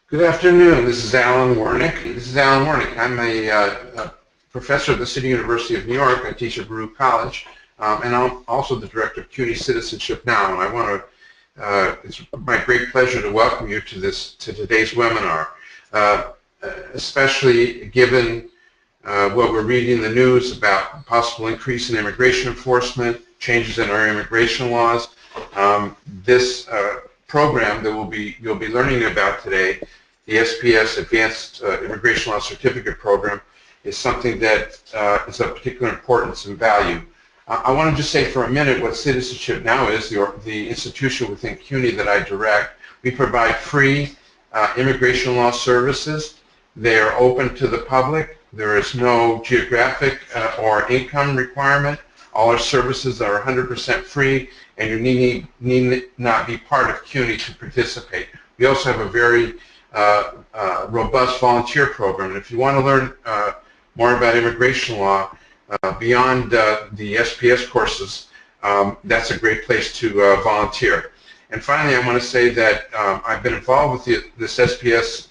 Good afternoon. This is Allan Wernick. I'm a professor at the City University of New York. I teach at Baruch College, and I'm also the director of CUNY Citizenship Now. And I want to, it's my great pleasure to welcome you to today's webinar, especially given what we're reading in the news about possible increase in immigration enforcement, changes in our immigration laws. This program that you'll be learning about today, the SPS Advanced Immigration Law Certificate Program, is something that is of particular importance and value. I want to just say for a minute what Citizenship Now is, the institution within CUNY that I direct. We provide free immigration law services. They are open to the public. There is no geographic or income requirement. All our services are 100% free, and you need not be part of CUNY to participate. We also have a very robust volunteer program. And if you want to learn more about immigration law beyond the SPS courses, that's a great place to volunteer. And finally, I want to say that I've been involved with this SPS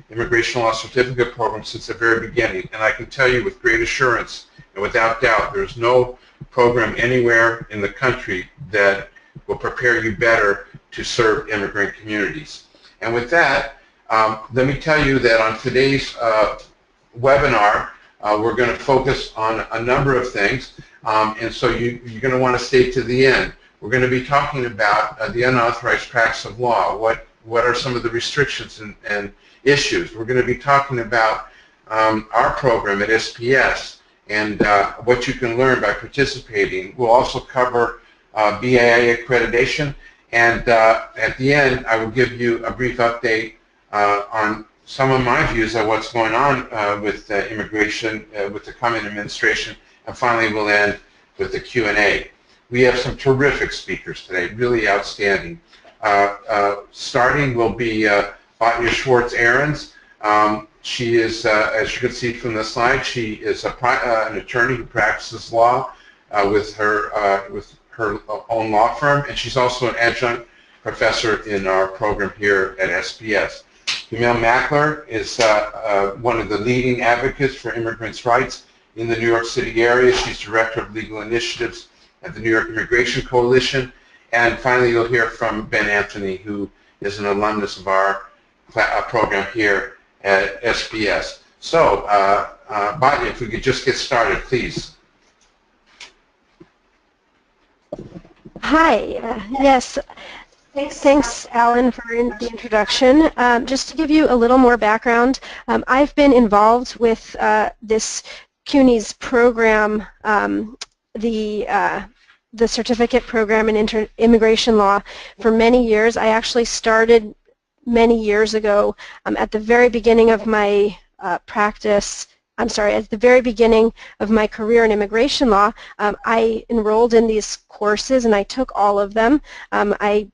Immigration Law Certificate Program since the very beginning, and I can tell you with great assurance and without doubt, there's no program anywhere in the country that will prepare you better to serve immigrant communities. And with that, let me tell you that on today's webinar, we're going to focus on a number of things, and so you're going to want to stay to the end. We're going to be talking about the unauthorized practice of law. What are some of the restrictions and issues? We're going to be talking about our program at SPS and what you can learn by participating. We'll also cover BIA accreditation, and at the end I will give you a brief update on some of my views on what's going on with immigration with the coming administration, and finally we'll end with the Q&A. We have some terrific speakers today, really outstanding. Starting will be Batya Schwartz Ehrens. She is, as you can see from the slide, she is an attorney who practices law with her own law firm, and she's also an adjunct professor in our program here at SPS. Kamil Mackler is one of the leading advocates for immigrants' rights in the New York City area. She's director of legal initiatives at the New York Immigration Coalition. And finally, you'll hear from Ben Anthony, who is an alumnus of our program here at SPS. So, Batya, if we could just get started, please. Hi. Yes. Thanks, Allan, for the introduction. Just to give you a little more background, I've been involved with this CUNY's program, the certificate program in immigration law, for many years. I actually started many years ago at the very beginning of my practice. I'm sorry, at the very beginning of my career in immigration law, I enrolled in these courses and I took all of them. I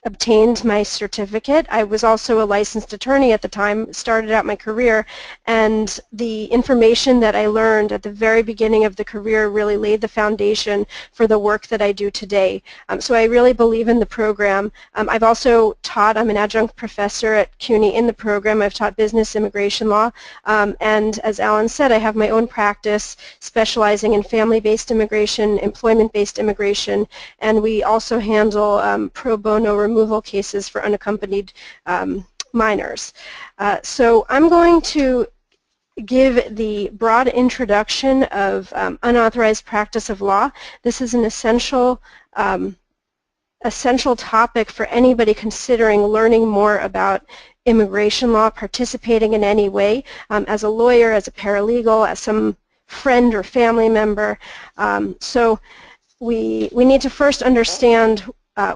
obtained my certificate. I was also a licensed attorney at the time, started out my career, and the information that I learned at the very beginning of the career really laid the foundation for the work that I do today. So I really believe in the program. I've also taught, I'm an adjunct professor at CUNY in the program. I've taught business immigration law, and as Allan said, I have my own practice specializing in family-based immigration, employment-based immigration, and we also handle pro bono removal cases for unaccompanied minors. So I'm going to give the broad introduction of unauthorized practice of law. This is an essential topic for anybody considering learning more about immigration law, participating in any way, as a lawyer, as a paralegal, as some friend or family member. So we need to first understand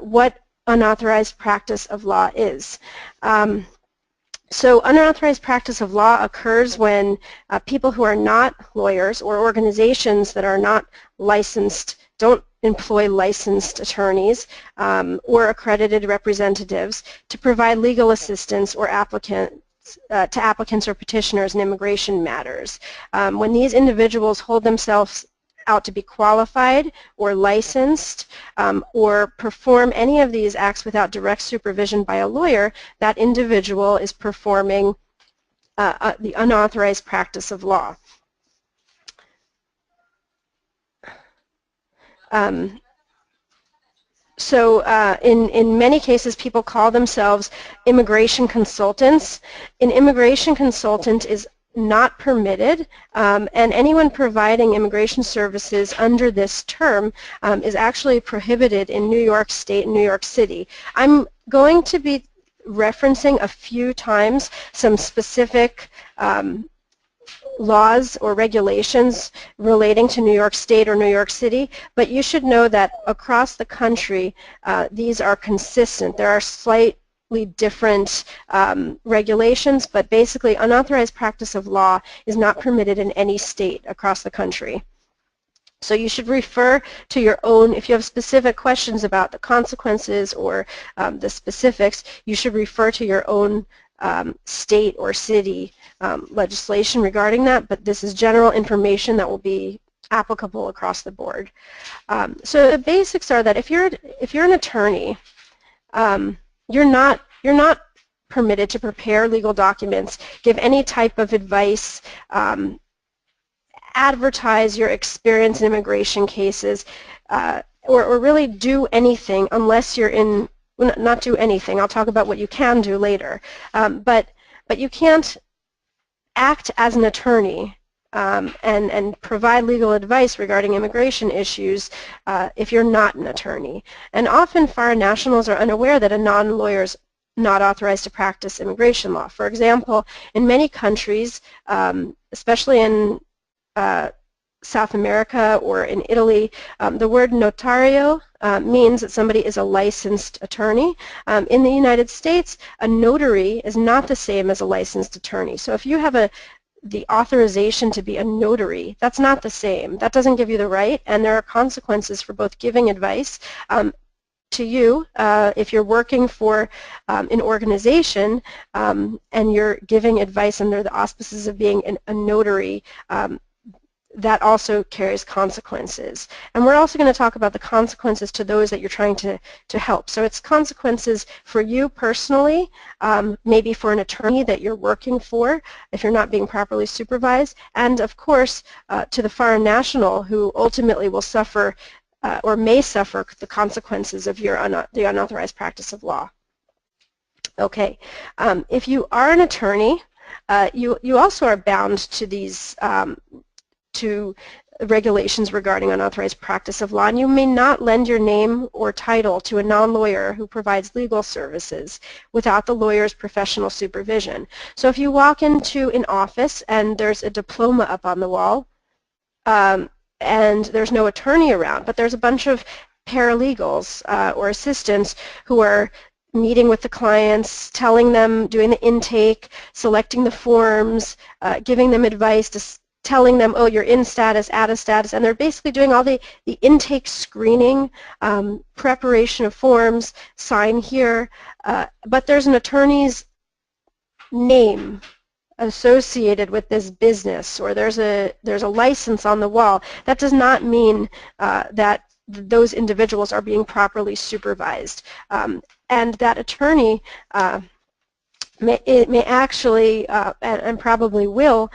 what unauthorized practice of law is. So unauthorized practice of law occurs when people who are not lawyers or organizations that are not licensed, don't employ licensed attorneys or accredited representatives to provide legal assistance or to applicants or petitioners in immigration matters. When these individuals hold themselves out to be qualified or licensed or perform any of these acts without direct supervision by a lawyer, that individual is performing the unauthorized practice of law. So in many cases, people call themselves immigration consultants. An immigration consultant is not permitted, and anyone providing immigration services under this term is actually prohibited in New York State and New York City. I'm going to be referencing a few times some specific laws or regulations relating to New York State or New York City, but you should know that across the country these are consistent. There are slightly different regulations, but basically unauthorized practice of law is not permitted in any state across the country. So you should refer to your own, if you have specific questions about the consequences or the specifics, you should refer to your own state or city legislation regarding that, but this is general information that will be applicable across the board. So the basics are that if you're an attorney, you're not permitted to prepare legal documents, give any type of advice, advertise your experience in immigration cases, or really do anything unless you're in, well, not do anything. I'll talk about what you can do later. But you can't act as an attorney and provide legal advice regarding immigration issues if you're not an attorney. And often foreign nationals are unaware that a non-lawyer is not authorized to practice immigration law. For example, in many countries, especially in South America or in Italy, the word notario means that somebody is a licensed attorney. In the United States, a notary is not the same as a licensed attorney. So if you have the authorization to be a notary, that's not the same. That doesn't give you the right, and there are consequences for both giving advice to you if you're working for an organization and you're giving advice under the auspices of being a notary. That also carries consequences. And we're also going to talk about the consequences to those that you're trying to help. So it's consequences for you personally, maybe for an attorney that you're working for if you're not being properly supervised, and of course to the foreign national who ultimately will suffer or may suffer the consequences of the unauthorized practice of law. Okay, if you are an attorney, you also are bound to these to regulations regarding unauthorized practice of law, and you may not lend your name or title to a non-lawyer who provides legal services without the lawyer's professional supervision. So if you walk into an office and there's a diploma up on the wall and there's no attorney around, but there's a bunch of paralegals or assistants who are meeting with the clients, telling them, doing the intake, selecting the forms, giving them advice, telling them, oh, you're in status, out of status, and they're basically doing all the intake screening, preparation of forms, sign here, but there's an attorney's name associated with this business, or there's a license on the wall. That does not mean that those individuals are being properly supervised, and that attorney it may actually, and probably will,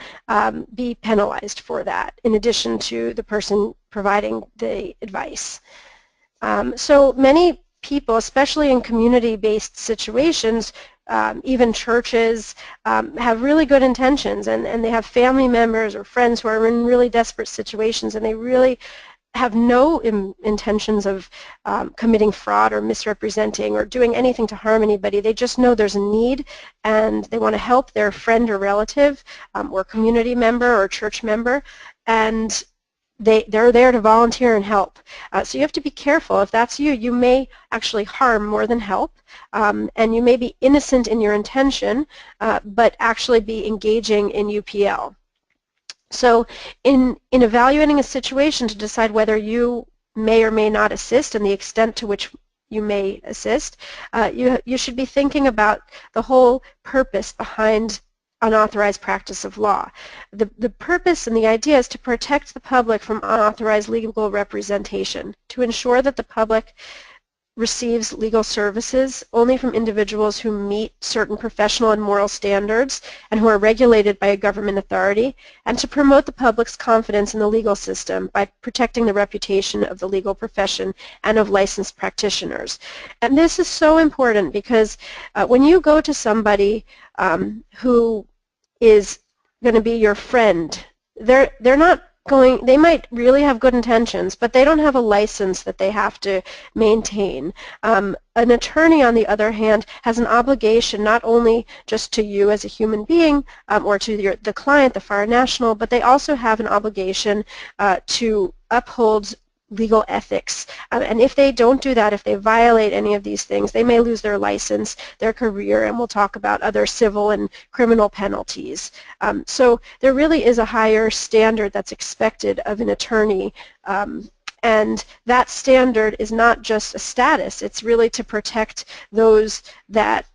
be penalized for that, in addition to the person providing the advice. So many people, especially in community-based situations, even churches, have really good intentions, and they have family members or friends who are in really desperate situations, and they really have no intentions of committing fraud or misrepresenting or doing anything to harm anybody. They just know there's a need and they want to help their friend or relative or community member or church member, and they're there to volunteer and help. So you have to be careful. If that's you, you may actually harm more than help, and you may be innocent in your intention but actually be engaging in UPL. So in evaluating a situation to decide whether you may or may not assist and the extent to which you may assist, you should be thinking about the whole purpose behind unauthorized practice of law. The purpose and the idea is to protect the public from unauthorized legal representation, to ensure that the public receives legal services only from individuals who meet certain professional and moral standards and who are regulated by a government authority, and to promote the public's confidence in the legal system by protecting the reputation of the legal profession and of licensed practitioners. And this is so important because when you go to somebody who is going to be your friend, they're not going, they might really have good intentions, but they don't have a license that they have to maintain. An attorney, on the other hand, has an obligation not only just to you as a human being or to the client, the foreign national, but they also have an obligation to uphold legal ethics. And if they don't do that, if they violate any of these things, they may lose their license, their career, and we'll talk about other civil and criminal penalties. So there really is a higher standard that's expected of an attorney, and that standard is not just a status, it's really to protect those that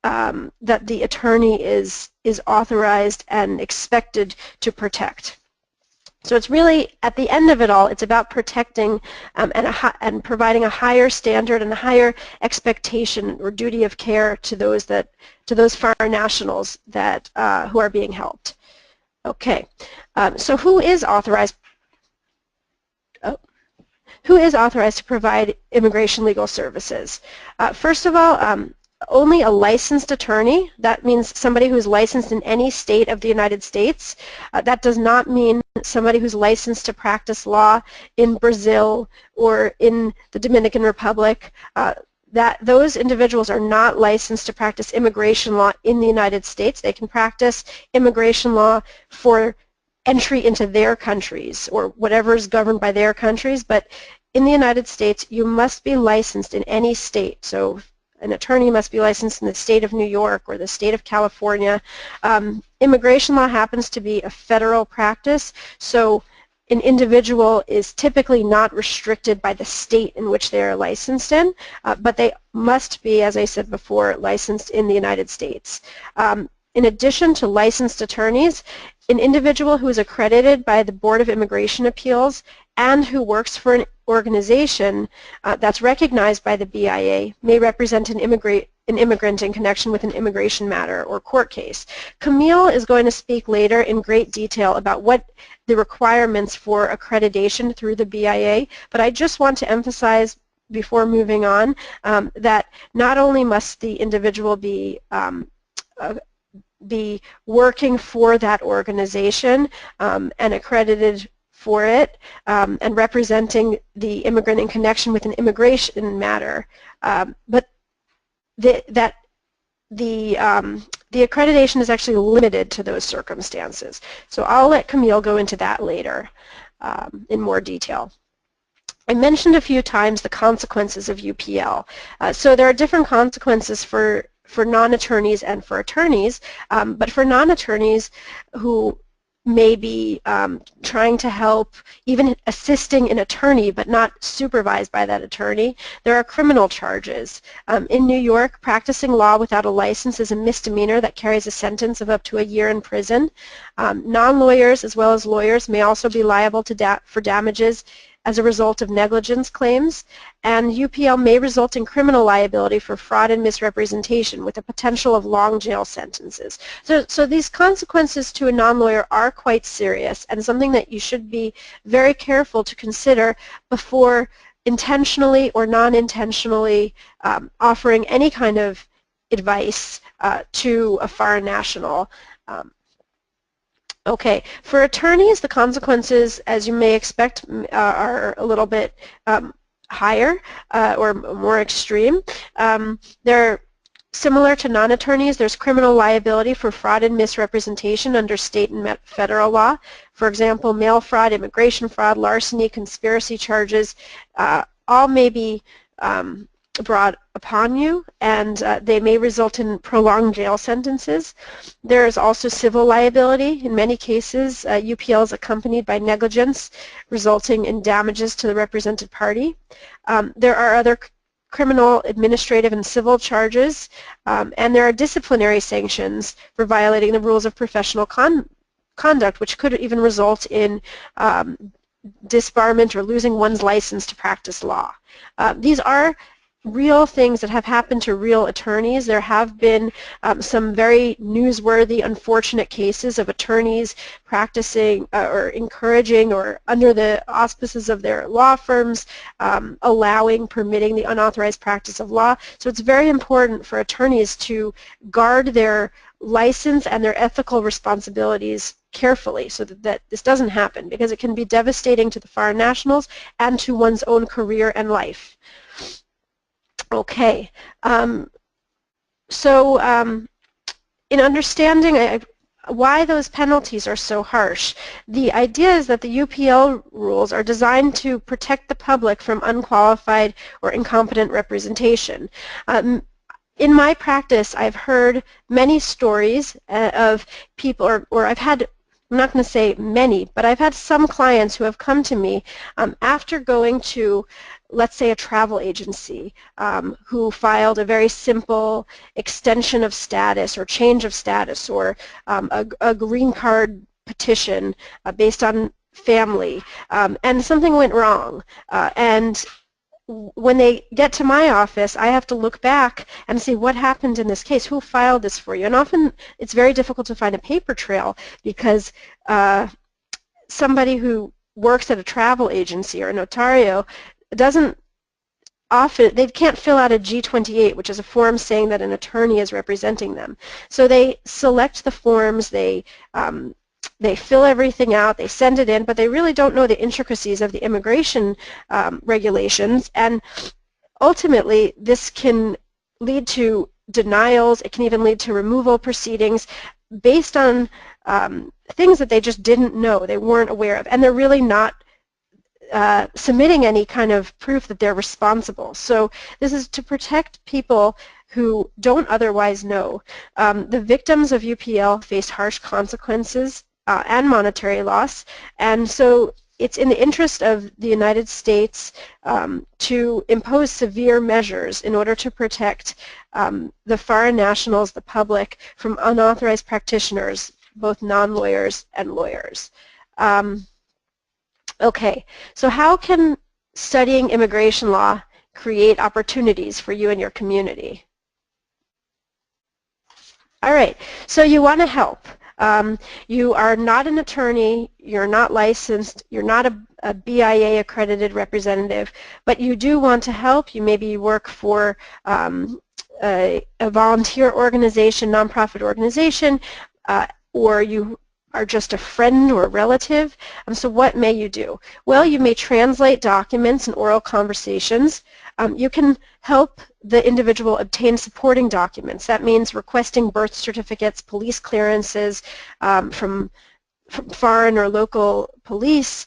that the attorney is authorized and expected to protect. So it's really, at the end of it all, it's about protecting and providing a higher standard and a higher expectation or duty of care to those foreign nationals that who are being helped. Okay, so who is authorized? Who is authorized to provide immigration legal services? First of all, only a licensed attorney. That means somebody who's licensed in any state of the United States. That does not mean somebody who's licensed to practice law in Brazil or in the Dominican Republic. Those individuals are not licensed to practice immigration law in the United States. They can practice immigration law for entry into their countries or whatever is governed by their countries, but in the United States you must be licensed in any state. So an attorney must be licensed in the state of New York or the state of California. Immigration law happens to be a federal practice, so an individual is typically not restricted by the state in which they are licensed in, but they must be, as I said before, licensed in the United States. In addition to licensed attorneys, an individual who is accredited by the Board of Immigration Appeals and who works for an organization that's recognized by the BIA may represent an immigrant in connection with an immigration matter or court case. Camille is going to speak later in great detail about what the requirements for accreditation through the BIA, but I just want to emphasize before moving on that not only must the individual be working for that organization and accredited for it and representing the immigrant in connection with an immigration matter, but the accreditation is actually limited to those circumstances. So I'll let Camille go into that later in more detail. I mentioned a few times the consequences of UPL. So there are different consequences for non-attorneys and for attorneys, but for non-attorneys who may be trying to help, even assisting an attorney but not supervised by that attorney, there are criminal charges. In New York, practicing law without a license is a misdemeanor that carries a sentence of up to a year in prison. Non-lawyers as well as lawyers may also be liable for damages as a result of negligence claims, and UPL may result in criminal liability for fraud and misrepresentation with the potential of long jail sentences. So these consequences to a non-lawyer are quite serious and something that you should be very careful to consider before intentionally or non-intentionally offering any kind of advice to a foreign national. Okay, for attorneys, the consequences, as you may expect, are a little bit higher or more extreme. They're similar to non-attorneys. There's criminal liability for fraud and misrepresentation under state and federal law. For example, mail fraud, immigration fraud, larceny, conspiracy charges, all may be brought upon you, and they may result in prolonged jail sentences. There is also civil liability. In many cases, UPL is accompanied by negligence, resulting in damages to the represented party. There are other criminal, administrative, and civil charges, and there are disciplinary sanctions for violating the rules of professional conduct, which could even result in disbarment or losing one's license to practice law. These are real things that have happened to real attorneys. There have been some very newsworthy, unfortunate cases of attorneys practicing or encouraging or under the auspices of their law firms permitting the unauthorized practice of law. So it's very important for attorneys to guard their license and their ethical responsibilities carefully so that this doesn't happen, because it can be devastating to the foreign nationals and to one's own career and life. Okay, in understanding why those penalties are so harsh, the idea is that the UPL rules are designed to protect the public from unqualified or incompetent representation. In my practice, I've heard many stories of people, or I've had, I'm not going to say many, but I've had some clients who have come to me after going to, let's say, a travel agency who filed a very simple extension of status or change of status, or a green card petition based on family, and something went wrong. And when they get to my office, I have to look back and see what happened in this case, who filed this for you. And often it's very difficult to find a paper trail, because somebody who works at a travel agency or a notario doesn't often, they can't fill out a G28, which is a form saying that an attorney is representing them. So they select the forms, they fill everything out, they send it in, but they really don't know the intricacies of the immigration regulations, and ultimately this can lead to denials. It can even lead to removal proceedings based on things that they just didn't know, they weren't aware of, and they're really not submitting any kind of proof that they're responsible. So this is to protect people who don't otherwise know. The victims of UPL face harsh consequences and monetary loss, and so it's in the interest of the United States to impose severe measures in order to protect the foreign nationals, the public, from unauthorized practitioners, both non-lawyers and lawyers. Okay, so how can studying immigration law create opportunities for you and your community? All right, so you want to help. You are not an attorney, you're not licensed, you're not a BIA accredited representative, but you do want to help. You maybe work for a volunteer organization, nonprofit organization, or you are just a friend or relative. So what may you do? Well, you may translate documents and oral conversations. You can help the individual obtain supporting documents. That means requesting birth certificates, police clearances from foreign or local police,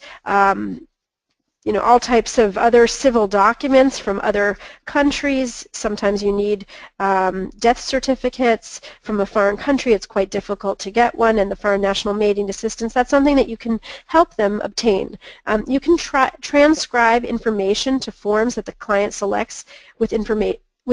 you know, all types of other civil documents from other countries. Sometimes you need death certificates from a foreign country. It's quite difficult to get one, and the Foreign National Mating Assistance, that's something that you can help them obtain. You can transcribe information to forms that the client selects with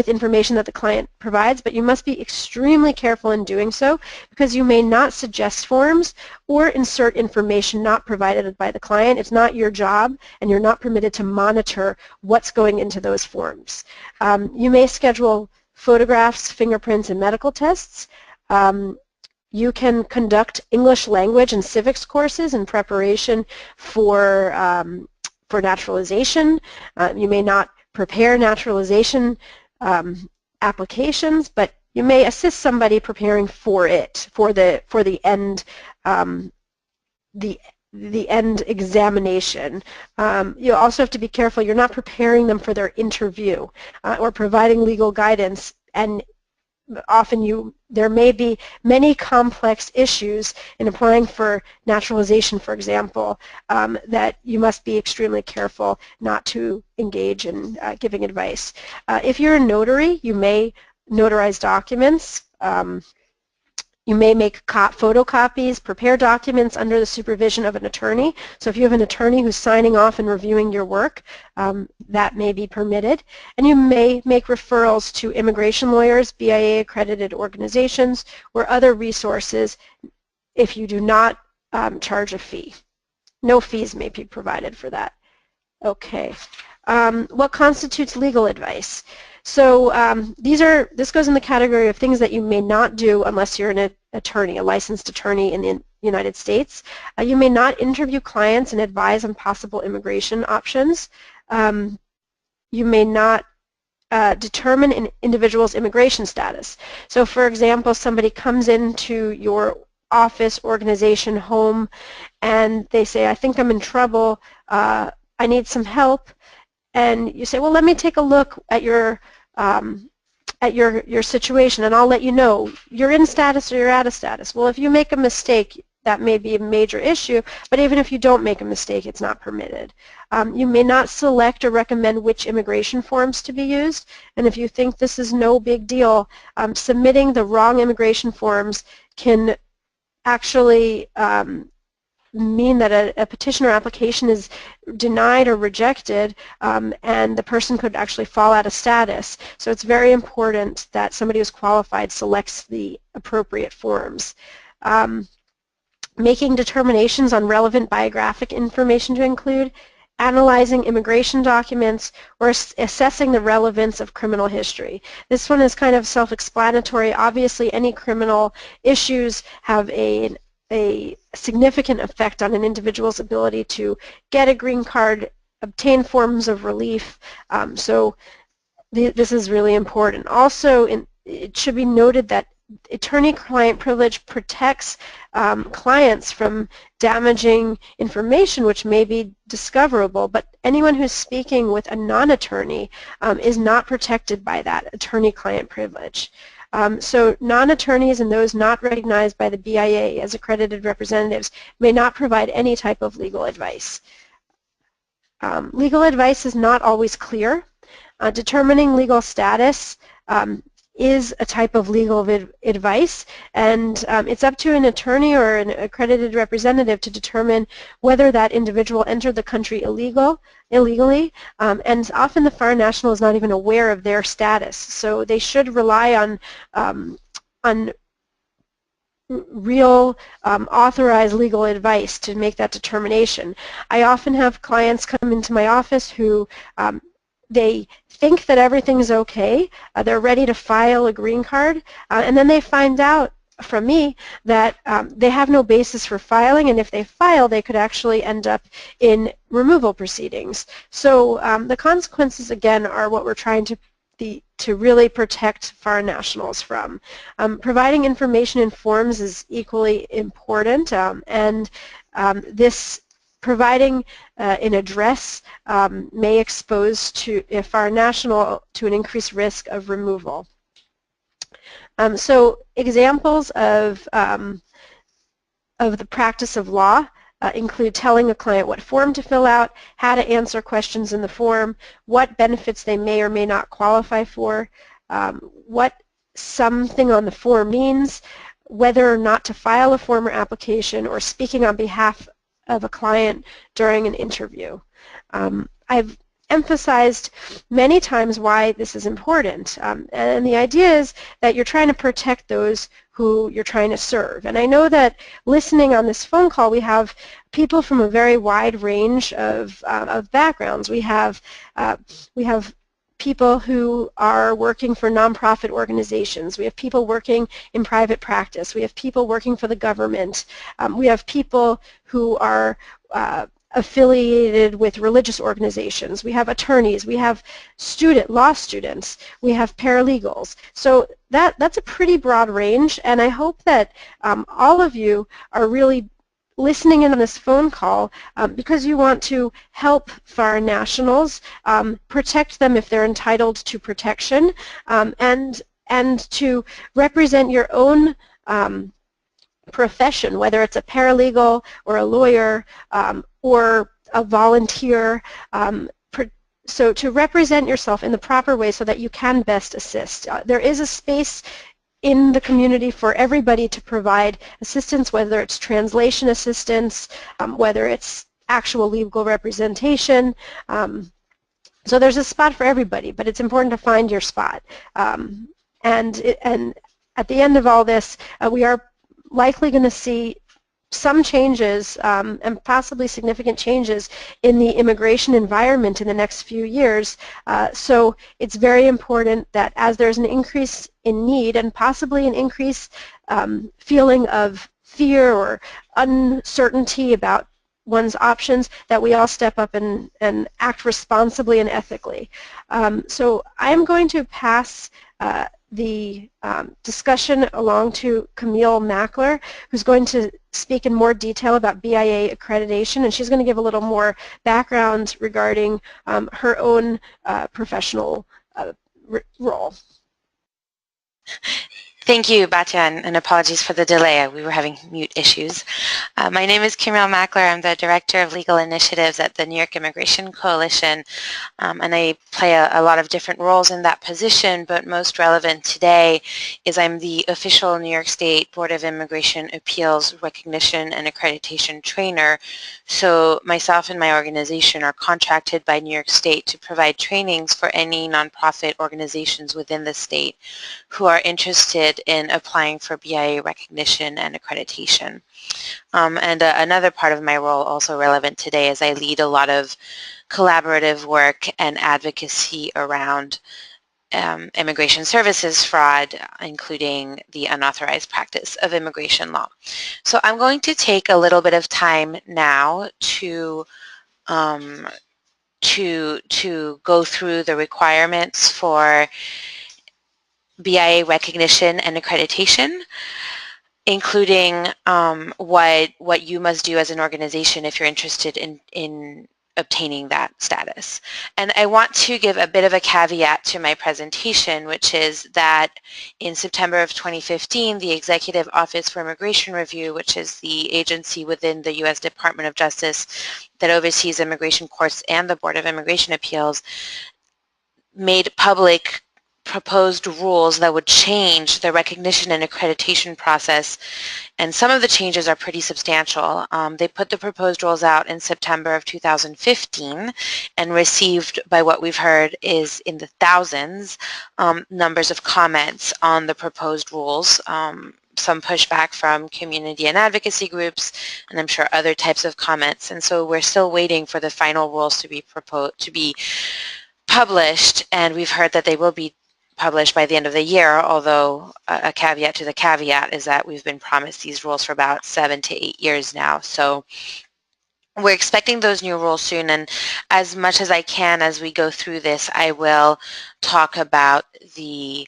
information that the client provides, but you must be extremely careful in doing so, because you may not suggest forms or insert information not provided by the client. It's not your job, and you're not permitted to monitor what's going into those forms. You may schedule photographs, fingerprints, and medical tests. You can conduct English language and civics courses in preparation for naturalization. You may not prepare naturalization applications, but you may assist somebody preparing for it, for the end the end examination. You also have to be careful you're not preparing them for their interview or providing legal guidance, and often there may be many complex issues in applying for naturalization, for example, that you must be extremely careful not to engage in giving advice. If you're a notary, you may notarize documents. You may make photocopies, prepare documents under the supervision of an attorney. So if you have an attorney who's signing off and reviewing your work, that may be permitted. And you may make referrals to immigration lawyers, BIA accredited organizations, or other resources if you do not charge a fee. No fees may be provided for that. Okay. What constitutes legal advice? So this goes in the category of things that you may not do unless you're an attorney, a licensed attorney in the United States. You may not interview clients and advise on possible immigration options. You may not determine an individual's immigration status. So for example, somebody comes into your office, organization, home, and they say, I think I'm in trouble, I need some help. And you say, well, let me take a look at your situation, and I'll let you know you're in status or you're out of status. Well, if you make a mistake, that may be a major issue, but even if you don't make a mistake, it's not permitted. You may not select or recommend which immigration forms to be used, and if you think this is no big deal, submitting the wrong immigration forms can actually mean that a petition or application is denied or rejected, and the person could actually fall out of status. So it's very important that somebody who's qualified selects the appropriate forms. Making determinations on relevant biographic information to include, analyzing immigration documents, or assessing the relevance of criminal history. This one is kind of self-explanatory. Obviously, any criminal issues have a significant effect on an individual's ability to get a green card, obtain forms of relief. So this is really important. Also, it should be noted that attorney-client privilege protects clients from damaging information which may be discoverable, but anyone who's speaking with a non-attorney is not protected by that attorney-client privilege. So non-attorneys and those not recognized by the BIA as accredited representatives may not provide any type of legal advice. Legal advice is not always clear. Determining legal status is a type of legal advice, and it's up to an attorney or an accredited representative to determine whether that individual entered the country illegally, and often the foreign national is not even aware of their status, so they should rely on real authorized legal advice to make that determination. I often have clients come into my office who they think that everything's okay, they're ready to file a green card, and then they find out from me that they have no basis for filing, and if they file, they could actually end up in removal proceedings. So the consequences, again, are what we're trying to really protect foreign nationals from. Providing information in forms is equally important, and providing an address may expose a foreign national to an increased risk of removal. So examples of the practice of law include telling a client what form to fill out, how to answer questions in the form, what benefits they may or may not qualify for, what something on the form means, whether or not to file a form or application, or speaking on behalf of a client during an interview. I've emphasized many times why this is important, and the idea is that you're trying to protect those who you're trying to serve. And I know that listening on this phone call, we have people from a very wide range of backgrounds. We have people who are working for nonprofit organizations. We have people working in private practice. We have people working for the government. We have people who are affiliated with religious organizations. We have attorneys. We have law students. We have paralegals. So that's a pretty broad range, and I hope that all of you are really listening in on this phone call because you want to help foreign nationals, protect them if they're entitled to protection, and to represent your own profession, whether it's a paralegal or a lawyer or a volunteer, so to represent yourself in the proper way so that you can best assist. There is a space in the community for everybody to provide assistance, whether it's translation assistance, whether it's actual legal representation. So there's a spot for everybody, but it's important to find your spot. And at the end of all this, we are likely going to see some changes and possibly significant changes in the immigration environment in the next few years. So it's very important that as there's an increase in need and possibly an increase feeling of fear or uncertainty about one's options, that we all step up and act responsibly and ethically. So I'm going to pass the discussion along to Kamil Mackler, who's going to speak in more detail about BIA accreditation, and she's going to give a little more background regarding her own professional role. Thank you, Batya, and apologies for the delay. We were having mute issues. My name is Camille Mackler. I'm the Director of Legal Initiatives at the New York Immigration Coalition, and I play a lot of different roles in that position, but most relevant today is I'm the official New York State Board of Immigration Appeals Recognition and Accreditation Trainer. So myself and my organization are contracted by New York State to provide trainings for any nonprofit organizations within the state who are interested in applying for BIA recognition and accreditation. Another part of my role also relevant today is I lead a lot of collaborative work and advocacy around immigration services fraud, including the unauthorized practice of immigration law. So I'm going to take a little bit of time now to go through the requirements for BIA recognition and accreditation, including what you must do as an organization if you're interested in obtaining that status. And I want to give a bit of a caveat to my presentation, which is that in September of 2015, the Executive Office for Immigration Review, which is the agency within the U.S. Department of Justice that oversees immigration courts and the Board of Immigration Appeals, made public proposed rules that would change the recognition and accreditation process, and some of the changes are pretty substantial. They put the proposed rules out in September of 2015 and received, by what we've heard, is in the thousands numbers of comments on the proposed rules. Some pushback from community and advocacy groups, and I'm sure other types of comments. And so we're still waiting for the final rules to be published, and we've heard that they will be published by the end of the year, although a caveat to the caveat is that we've been promised these rules for about 7 to 8 years now. So we're expecting those new rules soon, and as much as I can as we go through this, I will talk about the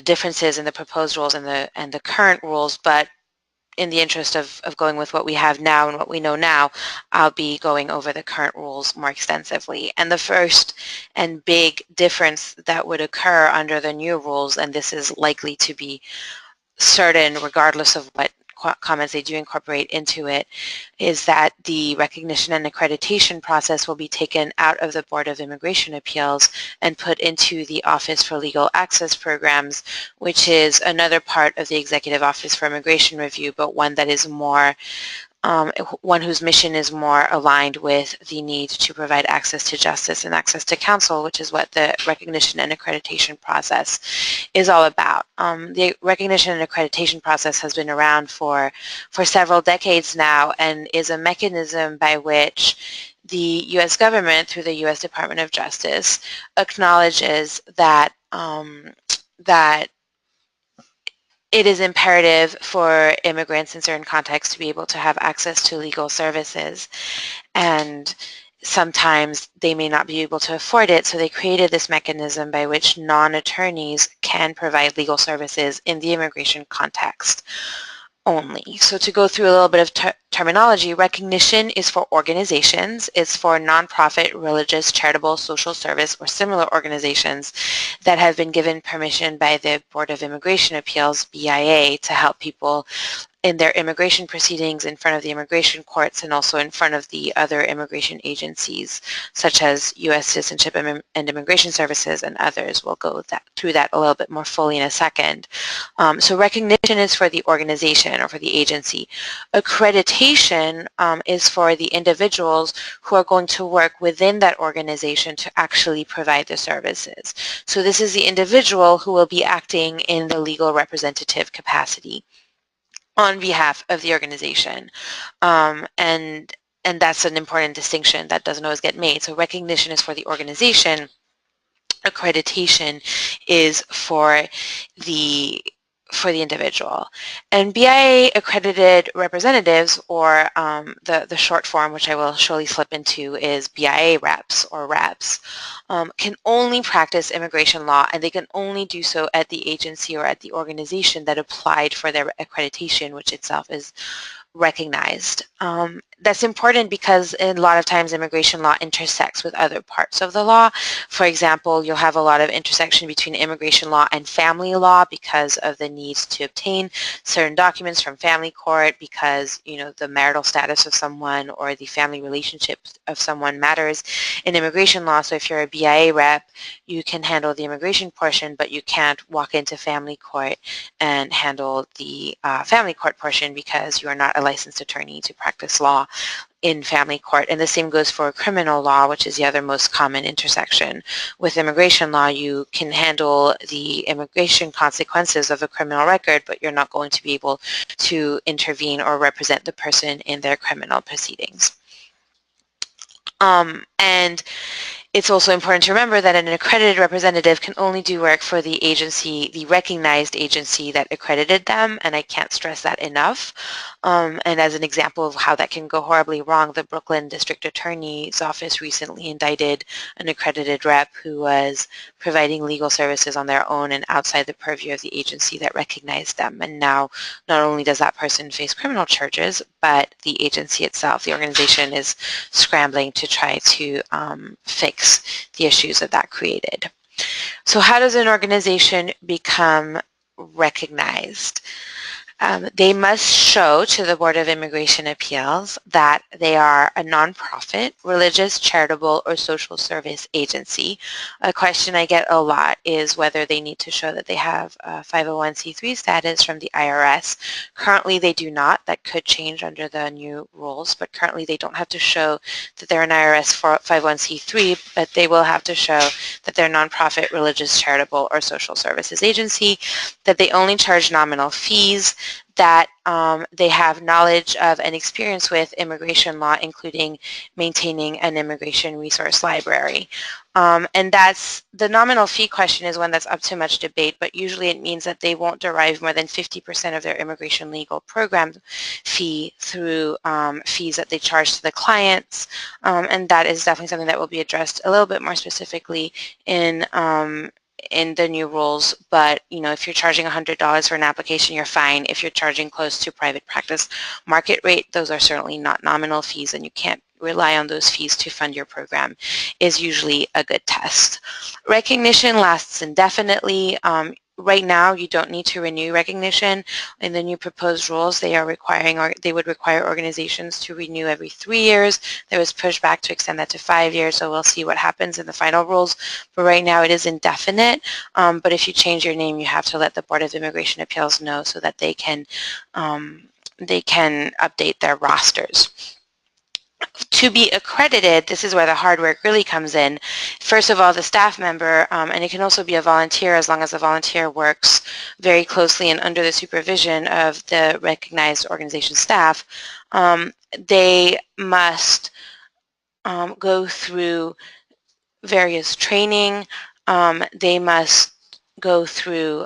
differences in the proposed rules and the current rules, but in the interest of going with what we have now and what we know now, I'll be going over the current rules more extensively. And the first and big difference that would occur under the new rules, and this is likely to be certain regardless of what comments they do incorporate into it, is that the recognition and accreditation process will be taken out of the Board of Immigration Appeals and put into the Office for Legal Access Programs, which is another part of the Executive Office for Immigration Review, but one that is more one whose mission is more aligned with the need to provide access to justice and access to counsel, which is what the recognition and accreditation process is all about. The recognition and accreditation process has been around for several decades now and is a mechanism by which the U.S. government, through the U.S. Department of Justice, acknowledges that that it is imperative for immigrants in certain contexts to be able to have access to legal services, and sometimes they may not be able to afford it, so they created this mechanism by which non-attorneys can provide legal services in the immigration context only. So to go through a little bit of terminology, recognition is for organizations, it's for nonprofit, religious, charitable, social service, or similar organizations that have been given permission by the Board of Immigration Appeals, BIA, to help people in their immigration proceedings in front of the immigration courts and also in front of the other immigration agencies such as U.S. Citizenship and Immigration Services and others. We'll go through that a little bit more fully in a second. So recognition is for the organization or for the agency. Accreditation is for the individuals who are going to work within that organization to actually provide the services. So this is the individual who will be acting in the legal representative capacity on behalf of the organization. And that's an important distinction that doesn't always get made. So recognition is for the organization. Accreditation is for the individual. And BIA accredited representatives, or the short form, which I will surely slip into, is BIA reps or reps, can only practice immigration law, and they can only do so at the agency or at the organization that applied for their accreditation, which itself is recognized. That's important because a lot of times immigration law intersects with other parts of the law. For example, you'll have a lot of intersection between immigration law and family law because of the needs to obtain certain documents from family court, because the marital status of someone or the family relationship of someone matters in immigration law. So if you're a BIA rep, you can handle the immigration portion, but you can't walk into family court and handle the family court portion because you are not a licensed attorney to practice law in family court. And the same goes for criminal law, which is the other most common intersection. With immigration law, you can handle the immigration consequences of a criminal record, but you're not going to be able to intervene or represent the person in their criminal proceedings. And it's also important to remember that an accredited representative can only do work for the agency, the recognized agency that accredited them, and I can't stress that enough. And as an example of how that can go horribly wrong, the Brooklyn District Attorney's Office recently indicted an accredited rep who was providing legal services on their own and outside the purview of the agency that recognized them. And now not only does that person face criminal charges, but the agency itself, the organization, is scrambling to try to fix the issues that created. So how does an organization become recognized? They must show to the Board of Immigration Appeals that they are a nonprofit, religious, charitable, or social service agency. A question I get a lot is whether they need to show that they have a 501c3 status from the IRS. Currently they do not. That could change under the new rules, but currently they don't have to show that they're an IRS 501c3, but they will have to show that they're a nonprofit, religious, charitable, or social services agency, that they only charge nominal fees, that they have knowledge of and experience with immigration law, including maintaining an immigration resource library. And that's, the nominal fee question is one that's up to much debate, but usually it means that they won't derive more than 50% of their immigration legal program fee through fees that they charge to the clients. And that is definitely something that will be addressed a little bit more specifically in the new rules, but if you're charging $100 for an application, you're fine. If you're charging close to private practice market rate, those are certainly not nominal fees, and you can't rely on those fees to fund your program, is usually a good test. Recognition lasts indefinitely. Right now, you don't need to renew recognition. In the new proposed rules, they would require organizations to renew every 3 years. There was pushback to extend that to 5 years, so we'll see what happens in the final rules. But right now, it is indefinite. But if you change your name, you have to let the Board of Immigration Appeals know so that they can update their rosters. To be accredited, this is where the hard work really comes in. First of all, the staff member, and it can also be a volunteer as long as the volunteer works very closely and under the supervision of the recognized organization staff, they must go through various training. They must go through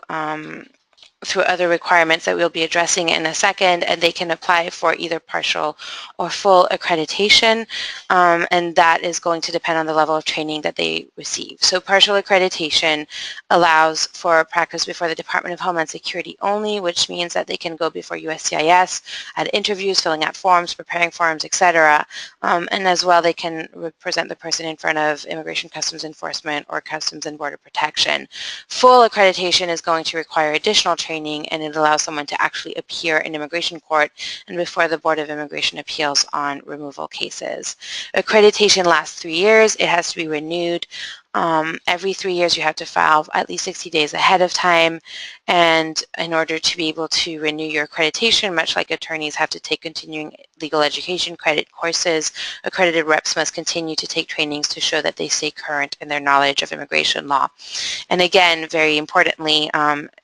other requirements that we'll be addressing in a second, and they can apply for either partial or full accreditation, and that is going to depend on the level of training that they receive. So partial accreditation allows for practice before the Department of Homeland Security only, which means that they can go before USCIS at interviews, filling out forms, preparing forms, etc. And as well, they can represent the person in front of Immigration Customs Enforcement or Customs and Border Protection. Full accreditation is going to require additional training training, and it allows someone to actually appear in immigration court and before the Board of Immigration Appeals on removal cases. Accreditation lasts 3 years. It has to be renewed. Every 3 years you have to file at least 60 days ahead of time, and in order to be able to renew your accreditation, much like attorneys have to take continuing legal education credit courses, accredited reps must continue to take trainings to show that they stay current in their knowledge of immigration law. And again, very importantly,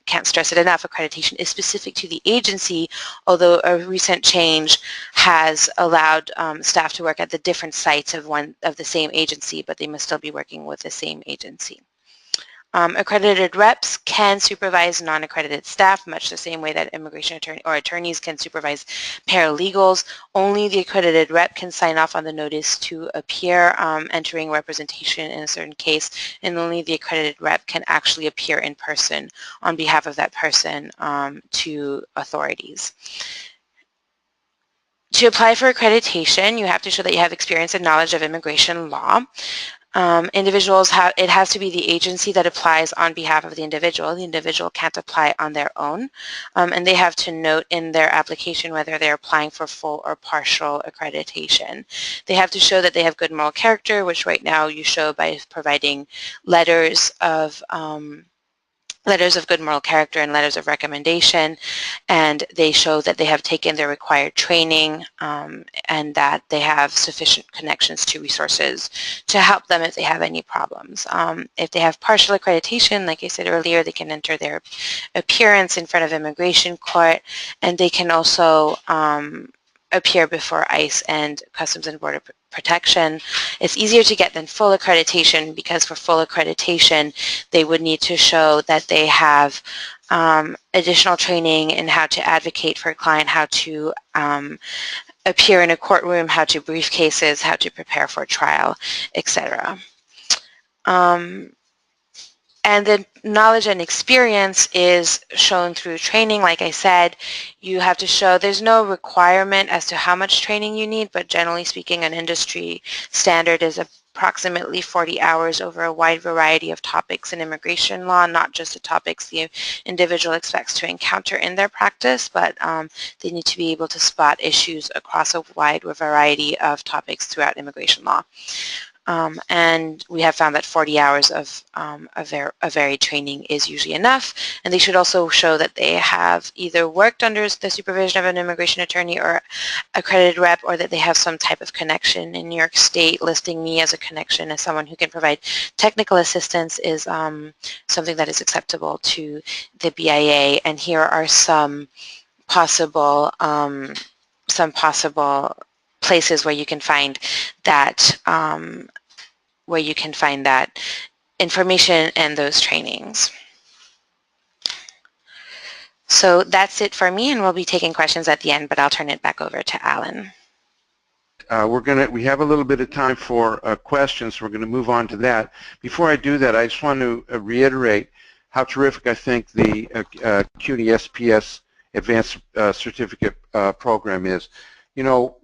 can't stress it enough, accreditation is specific to the agency, although a recent change has allowed staff to work at the different sites of the same agency, but they must still be working with the same agency. Accredited reps can supervise non-accredited staff, much the same way that immigration attorneys can supervise paralegals. Only the accredited rep can sign off on the notice to appear entering representation in a certain case, and only the accredited rep can actually appear in person on behalf of that person to authorities. To apply for accreditation, you have to show that you have experience and knowledge of immigration law. It has to be the agency that applies on behalf of the individual. The individual can't apply on their own, and they have to note in their application whether they're applying for full or partial accreditation. They have to show that they have good moral character, which right now you show by providing letters of good moral character and letters of recommendation, and they show that they have taken their required training and that they have sufficient connections to resources to help them if they have any problems. If they have partial accreditation, like I said earlier, they can enter their appearance in front of immigration court, and they can also appear before ICE and Customs and Border Protection. It's easier to get than full accreditation, because for full accreditation they would need to show that they have additional training in how to advocate for a client, how to appear in a courtroom, how to brief cases, how to prepare for trial, etc. And the knowledge and experience is shown through training. Like I said, you have to show there's no requirement as to how much training you need, but generally speaking, an industry standard is approximately 40 hours over a wide variety of topics in immigration law, not just the topics the individual expects to encounter in their practice, but they need to be able to spot issues across a wide variety of topics throughout immigration law. And we have found that 40 hours of varied training is usually enough, and they should also show that they have either worked under the supervision of an immigration attorney or accredited rep, or that they have some type of connection in New York State. Listing me as a connection as someone who can provide technical assistance is something that is acceptable to the BIA, and here are some possible places where you can find that information and those trainings. So that's it for me, and we'll be taking questions at the end, but I'll turn it back over to Allan. We have a little bit of time for questions, so we're going to move on to that. Before I do that, I just want to reiterate how terrific I think the CUNY SPS Advanced Certificate program is. You know,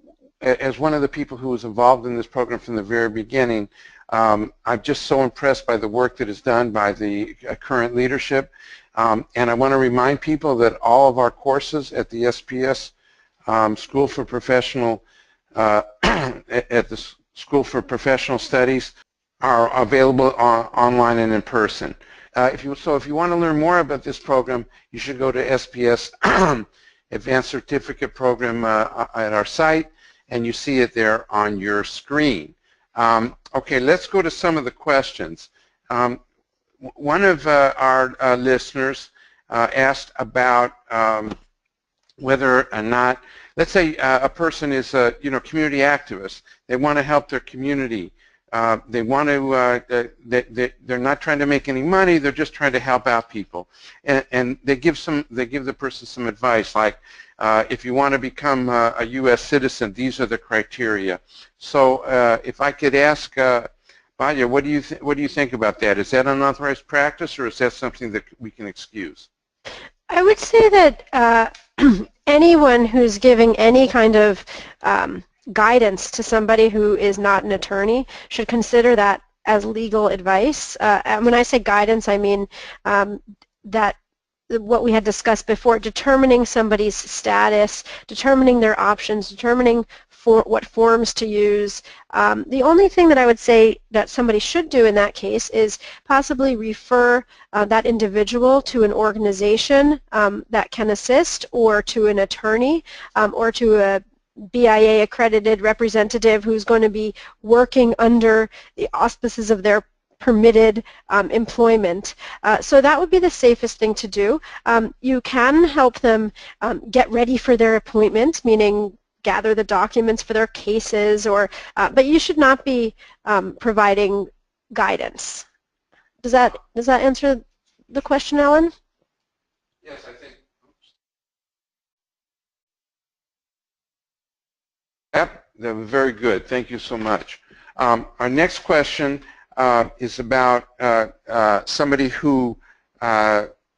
as one of the people who was involved in this program from the very beginning, I'm just so impressed by the work that is done by the current leadership. And I want to remind people that all of our courses at the SPS School for Professional Studies are available online and in person. If you want to learn more about this program, you should go to SPS Advanced Certificate Program at our site, and you see it there on your screen. Okay, let's go to some of the questions. One of our listeners asked about whether or not, let's say a person is a community activist. They want to help their community. They want to. They're not trying to make any money. They're just trying to help out people, and they give the person some advice, like if you want to become a U.S. citizen, these are the criteria. So if I could ask Batya, what do you think about that? Is that unauthorized practice, or is that something that we can excuse? I would say that anyone who's giving any kind of guidance to somebody who is not an attorney should consider that as legal advice. And when I say guidance, I mean that what we had discussed before, determining somebody's status, determining their options, determining what forms to use. The only thing that I would say that somebody should do in that case is possibly refer that individual to an organization that can assist, or to an attorney, or to a BIA accredited representative who's going to be working under the auspices of their permitted employment. So that would be the safest thing to do. You can help them get ready for their appointment, meaning gather the documents for their cases, or but you should not be providing guidance. Does that answer the question, Allan? Yes, I think. Yep, that was very good. Thank you so much. Our next question is about somebody who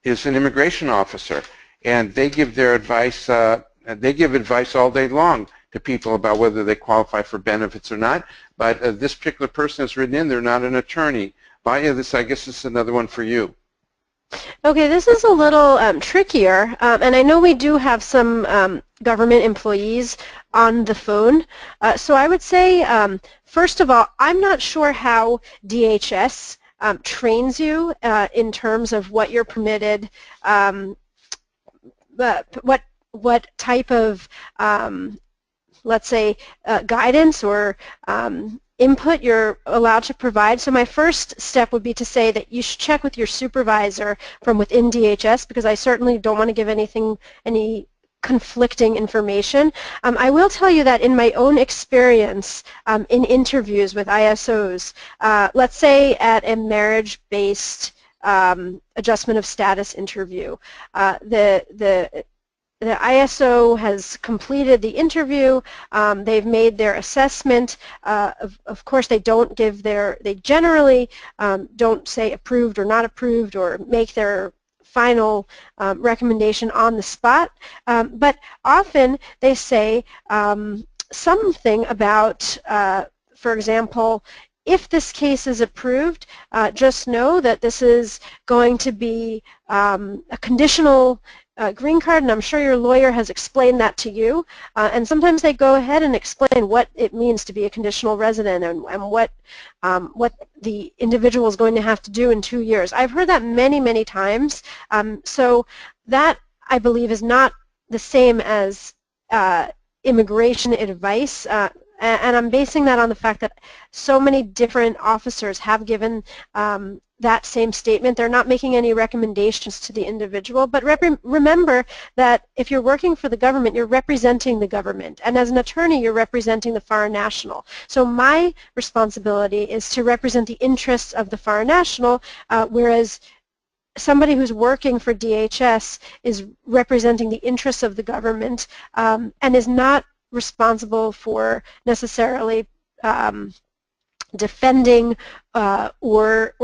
is an immigration officer, and they give their advice. They give advice all day long to people about whether they qualify for benefits or not. But this particular person has written in; they're not an attorney. Batya, I guess this is another one for you. Okay, this is a little trickier, and I know we do have some government employees on the phone. So I would say, first of all, I'm not sure how DHS trains you in terms of what you're permitted, what type of, let's say, guidance or input you're allowed to provide. So my first step would be to say that you should check with your supervisor from within DHS, because I certainly don't want to give any conflicting information. I will tell you that in my own experience in interviews with ISOs, let's say at a marriage-based adjustment of status interview, the ISO has completed the interview, they've made their assessment. Of course, they don't give they generally don't say approved or not approved, or make their final recommendation on the spot, but often they say something about, for example, if this case is approved, just know that this is going to be a conditional green card, and I'm sure your lawyer has explained that to you. And sometimes they go ahead and explain what it means to be a conditional resident, and what the individual is going to have to do in 2 years. I've heard that many, many times. So that, I believe, is not the same as immigration advice. And I'm basing that on the fact that so many different officers have given that same statement. They're not making any recommendations to the individual, but remember that if you're working for the government, you're representing the government, and as an attorney, you're representing the foreign national. So my responsibility is to represent the interests of the foreign national, whereas somebody who's working for DHS is representing the interests of the government, and is not responsible for necessarily defending or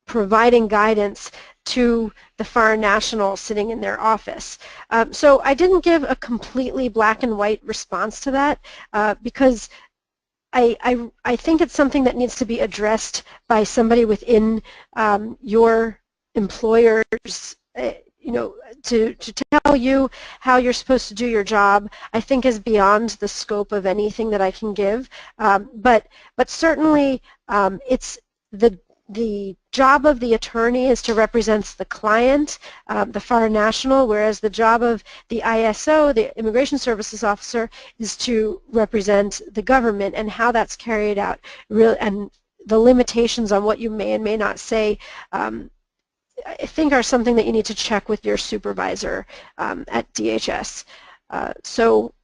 providing guidance to the foreign national sitting in their office. So I didn't give a completely black and white response to that, because I think it's something that needs to be addressed by somebody within your employer's, to tell you how you're supposed to do your job, I think is beyond the scope of anything that I can give. But certainly it's the job of the attorney is to represent the client, the foreign national, whereas the job of the ISO, the Immigration Services Officer, is to represent the government, and how that's carried out, and the limitations on what you may and may not say, I think are something that you need to check with your supervisor at DHS. So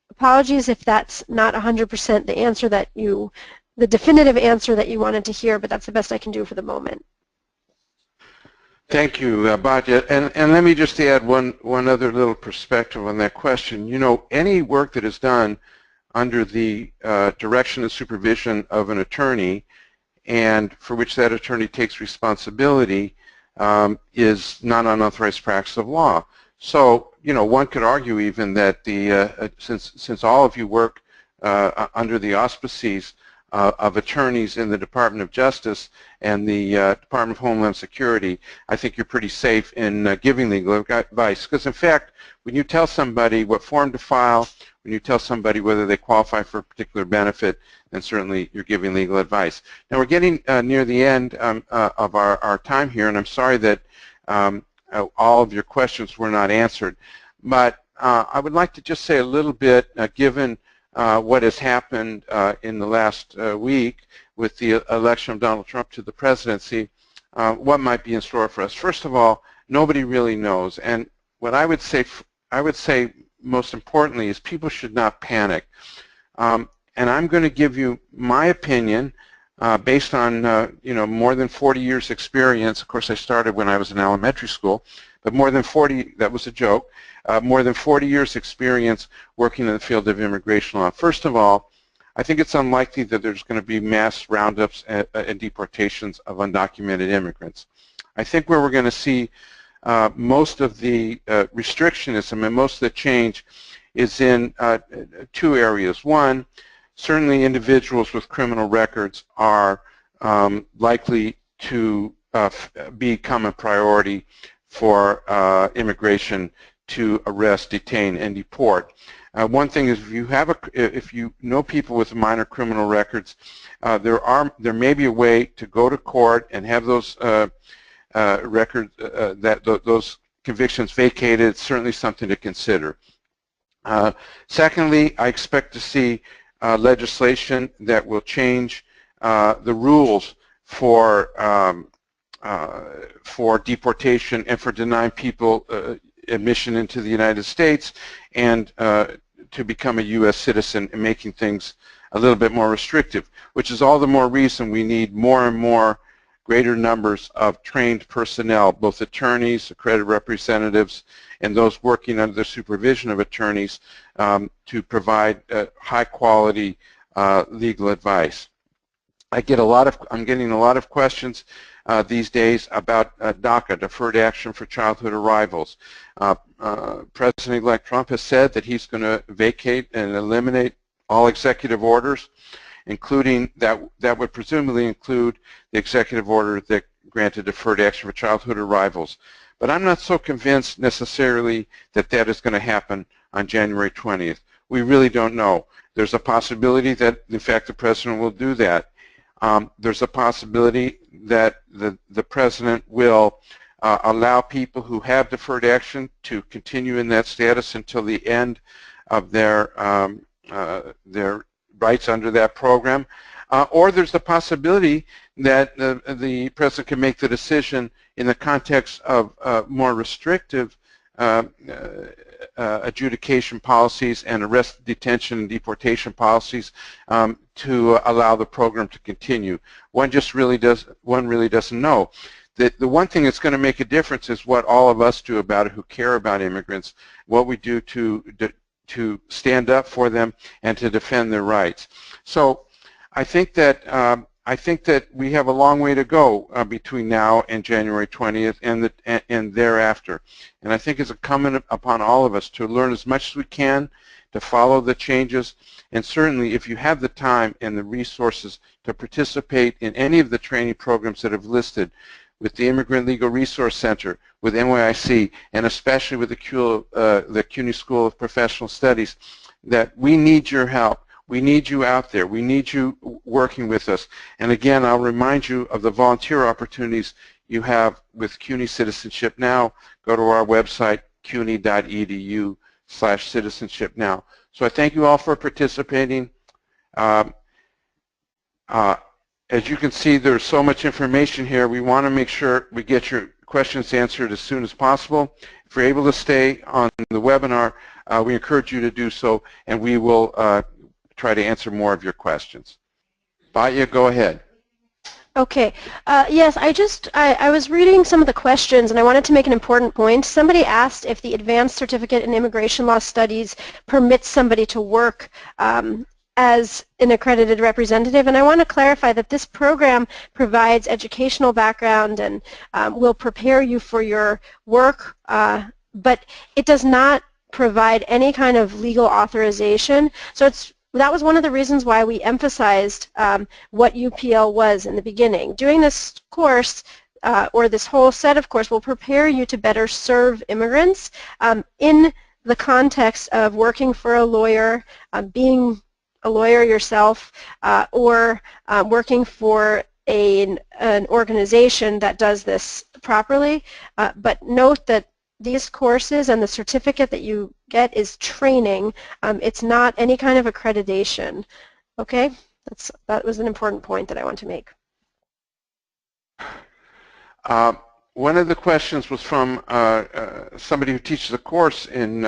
apologies if that's not 100% the answer that the definitive answer that you wanted to hear, but that's the best I can do for the moment. Thank you, Batya. And let me just add one other little perspective on that question. Any work that is done under the direction and supervision of an attorney, and for which that attorney takes responsibility, is not unauthorized practice of law. So, one could argue even that since all of you work under the auspices of attorneys in the Department of Justice and the Department of Homeland Security, I think you're pretty safe in giving legal advice. Because in fact, when you tell somebody what form to file, when you tell somebody whether they qualify for a particular benefit, then certainly you're giving legal advice. Now we're getting near the end of our time here, and I'm sorry that all of your questions were not answered. But I would like to just say a little bit, given what has happened in the last week with the election of Donald Trump to the presidency, what might be in store for us. First of all, nobody really knows. And what I would say most importantly is people should not panic. And I'm going to give you my opinion based on more than 40 years experience. Of course, I started when I was in elementary school, but more than 40, that was a joke, more than 40 years experience working in the field of immigration law. First of all, I think it's unlikely that there's going to be mass roundups and deportations of undocumented immigrants. I think where we're going to see most of the restrictionism and most of the change is in two areas. One, certainly individuals with criminal records are likely to become a priority for immigration to arrest, detain, and deport. One thing is, if you know people with minor criminal records, there may be a way to go to court and have those records, those convictions vacated. It's certainly something to consider. Secondly, I expect to see legislation that will change the rules for deportation and for denying people admission into the United States and to become a U.S. citizen, and making things a little bit more restrictive, which is all the more reason we need more and more greater numbers of trained personnel, both attorneys, accredited representatives, and those working under the supervision of attorneys to provide high-quality legal advice. I'm getting a lot of questions these days about DACA, Deferred Action for Childhood Arrivals. President-elect Trump has said that he's going to vacate and eliminate all executive orders, including that would presumably include the executive order that granted deferred action for childhood arrivals. But I'm not so convinced necessarily that that is going to happen on January 20th. We really don't know. There's a possibility that, in fact, the president will do that. There's a possibility that the president will allow people who have deferred action to continue in that status until the end of their rights under that program. Or there's the possibility that the president can make the decision in the context of more restrictive adjudication policies and arrest, detention, and deportation policies to allow the program to continue. One really doesn't know. The one thing that's going to make a difference is what all of us do about it who care about immigrants, what we do to stand up for them and to defend their rights. So I think that we have a long way to go between now and January 20th and thereafter. And I think it's incumbent upon all of us to learn as much as we can, to follow the changes, and certainly if you have the time and the resources to participate in any of the training programs that have listed with the Immigrant Legal Resource Center, with NYIC, and especially with the CUNY School of Professional Studies, that we need your help. We need you out there. We need you working with us. And again, I'll remind you of the volunteer opportunities you have with CUNY Citizenship Now. Go to our website, cuny.edu/citizenshipnow. So I thank you all for participating. As you can see, there's so much information here. We want to make sure we get your questions answered as soon as possible. If you're able to stay on the webinar, we encourage you to do so, and we will try to answer more of your questions. Batya, go ahead. Okay. Yes, I was reading some of the questions, and I wanted to make an important point. Somebody asked if the Advanced Certificate in Immigration Law Studies permits somebody to work as an accredited representative, and I want to clarify that this program provides educational background and will prepare you for your work, but it does not provide any kind of legal authorization. So it's that was one of the reasons why we emphasized what UPL was in the beginning. Doing this course or this whole set of course will prepare you to better serve immigrants in the context of working for a lawyer, being a lawyer yourself, or working for an organization that does this properly. But note that these courses and the certificate that you get is training. It's not any kind of accreditation. Okay? That was an important point that I want to make. One of the questions was from somebody who teaches a course in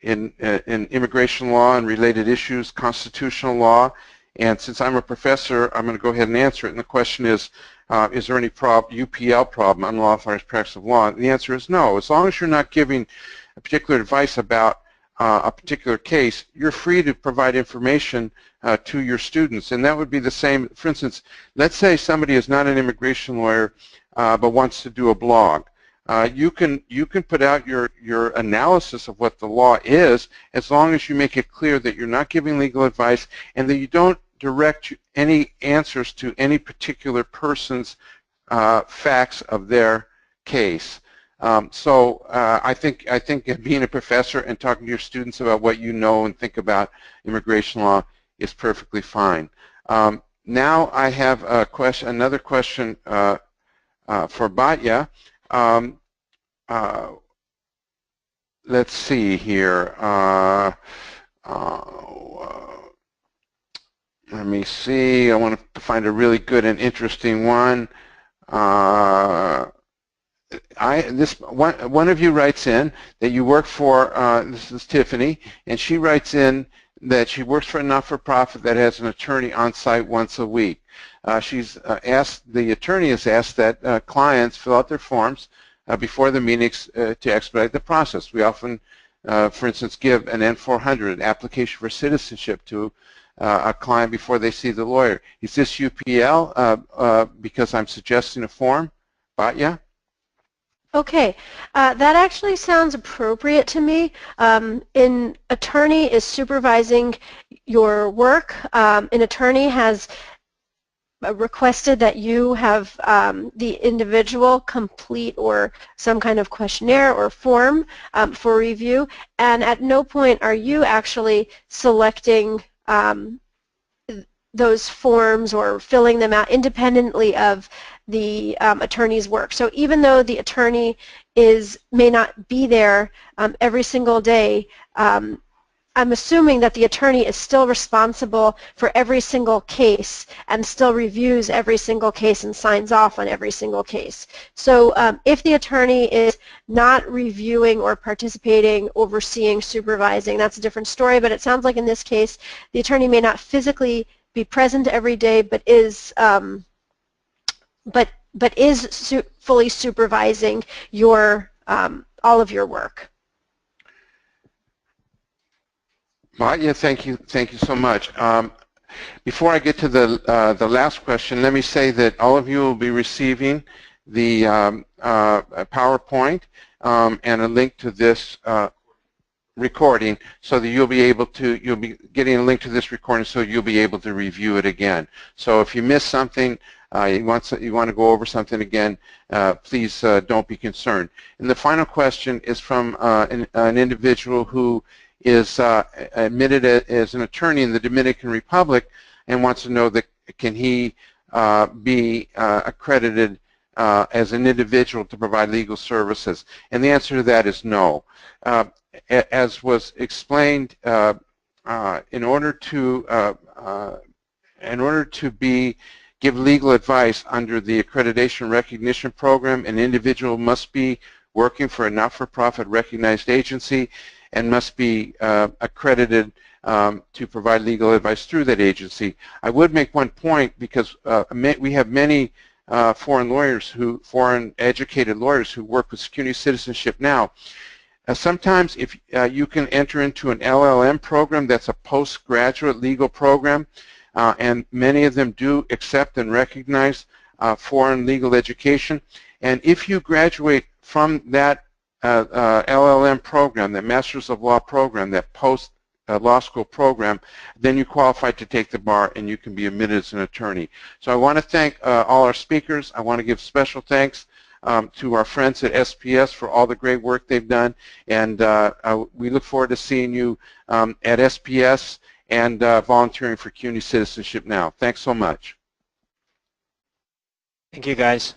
immigration law and related issues, constitutional law, and since I'm a professor, I'm going to go ahead and answer it. And the question is there any UPL problem, unauthorized practice of law? And the answer is no. As long as you're not giving a particular advice about a particular case, you're free to provide information to your students, and that would be the same. For instance, let's say somebody is not an immigration lawyer but wants to do a blog. You can put out your analysis of what the law is, as long as you make it clear that you're not giving legal advice and that you don't direct any answers to any particular person's facts of their case. So I think being a professor and talking to your students about what you know and think about immigration law is perfectly fine. Now I have a question, another question for Batya. Let's see here. Let me see. I want to find a really good and interesting one. One of you writes in that you work for, this is Tiffany, and she writes in that she works for a not-for-profit that has an attorney on site once a week. The attorney has asked that clients fill out their forms before the meetings to expedite the process. We often, for instance, give an N-400, an application for citizenship, to a client before they see the lawyer. Is this UPL because I'm suggesting a form? Batya? Okay, that actually sounds appropriate to me. An attorney is supervising your work. An attorney has requested that you have the individual complete or some kind of questionnaire or form for review, and at no point are you actually selecting those forms or filling them out independently of the attorney's work. So even though the attorney may not be there every single day, I'm assuming that the attorney is still responsible for every single case and still reviews every single case and signs off on every single case. So if the attorney is not reviewing or participating, overseeing, supervising, that's a different story, but it sounds like in this case the attorney may not physically be present every day but is fully supervising your all of your work. Batya, thank you so much. Before I get to the last question, let me say that all of you will be receiving the PowerPoint and a link to this recording, so that you'll be getting a link to this recording, so you'll be able to review it again. So if you miss something, you want to go over something again, please don't be concerned. And the final question is from an individual who is admitted as an attorney in the Dominican Republic and wants to know that can he be accredited as an individual to provide legal services. And the answer to that is no. As was explained, in order to give legal advice under the Accreditation Recognition Program, an individual must be working for a not-for-profit recognized agency and must be accredited to provide legal advice through that agency. I would make one point, because we have many foreign educated lawyers who work with CUNY citizenship now. Sometimes if you can enter into an LLM program, that's a postgraduate legal program, and many of them do accept and recognize foreign legal education. And if you graduate from that LLM program, that Masters of Law program, that post law school program, then you qualify to take the bar and you can be admitted as an attorney. So I want to thank all our speakers. I want to give special thanks to our friends at SPS for all the great work they've done, and we look forward to seeing you at SPS and volunteering for CUNY Citizenship Now. Thanks so much. Thank you, guys.